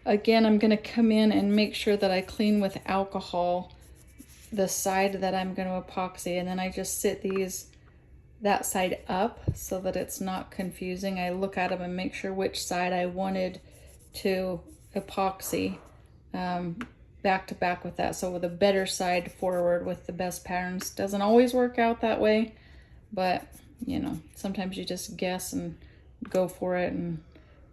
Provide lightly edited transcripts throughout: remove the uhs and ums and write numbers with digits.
again, I'm going to come in and make sure that I clean with alcohol the side that I'm going to epoxy, and then I just sit that side up so that it's not confusing. I look at them and make sure which side I wanted to epoxy back to back with that. So with a better side forward with the best patterns. Doesn't always work out that way, but you know, sometimes you just guess and go for it and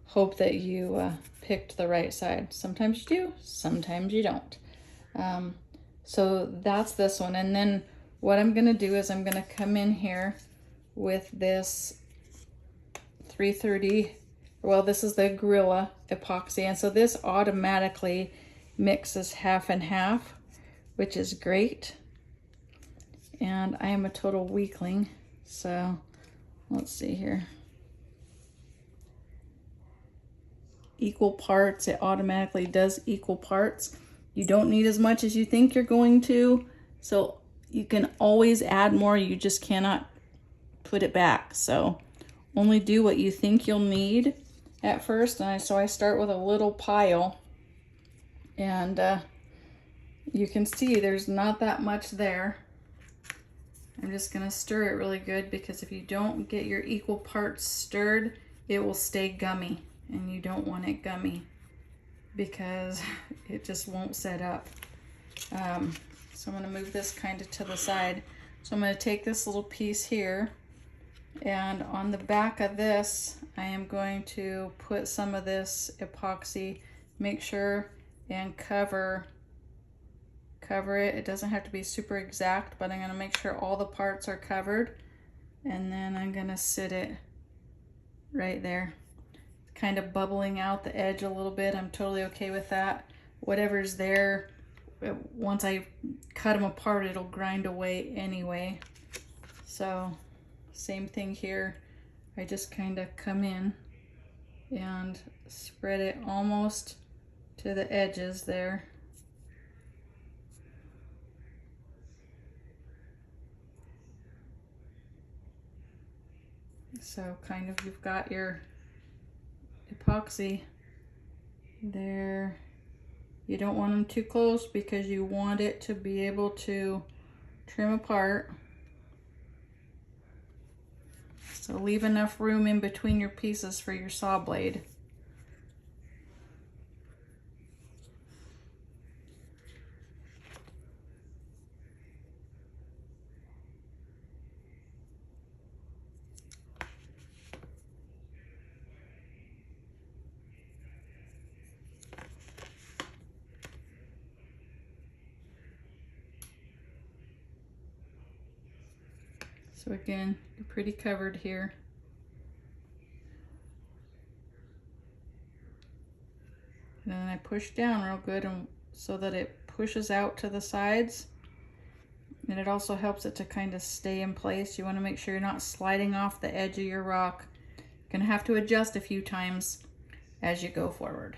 hope that you picked the right side. Sometimes you do, sometimes you don't. So that's this one. And then what I'm gonna do is I'm gonna come in here with this 330, well, this is the Gorilla epoxy, and so this automatically mixes half and half, which is great. And I am a total weakling, so let's see here. Equal parts, it automatically does equal parts. You don't need as much as you think you're going to, so you can always add more, you just cannot put it back. So only do what you think you'll need at first. And so I start with a little pile, and you can see there's not that much there. I'm just gonna stir it really good, because if you don't get your equal parts stirred, it will stay gummy, and you don't want it gummy because it just won't set up. So I'm gonna move this kind of to the side. So I'm gonna take this little piece here, and on the back of this, I am going to put some of this epoxy, make sure and cover it. It doesn't have to be super exact, but I'm gonna make sure all the parts are covered, and then I'm gonna sit it right there. Kind of bubbling out the edge a little bit. I'm totally okay with that. Whatever's there, once I cut them apart, it'll grind away anyway. So same thing here. I just kind of come in and spread it almost to the edges there. So kind of you've got your epoxy there. You don't want them too close because you want it to be able to trim apart. So leave enough room in between your pieces for your saw blade. So again, you're pretty covered here. And then I push down real good, and so that it pushes out to the sides. And it also helps it to kind of stay in place. You want to make sure you're not sliding off the edge of your rock. You're going to have to adjust a few times as you go forward.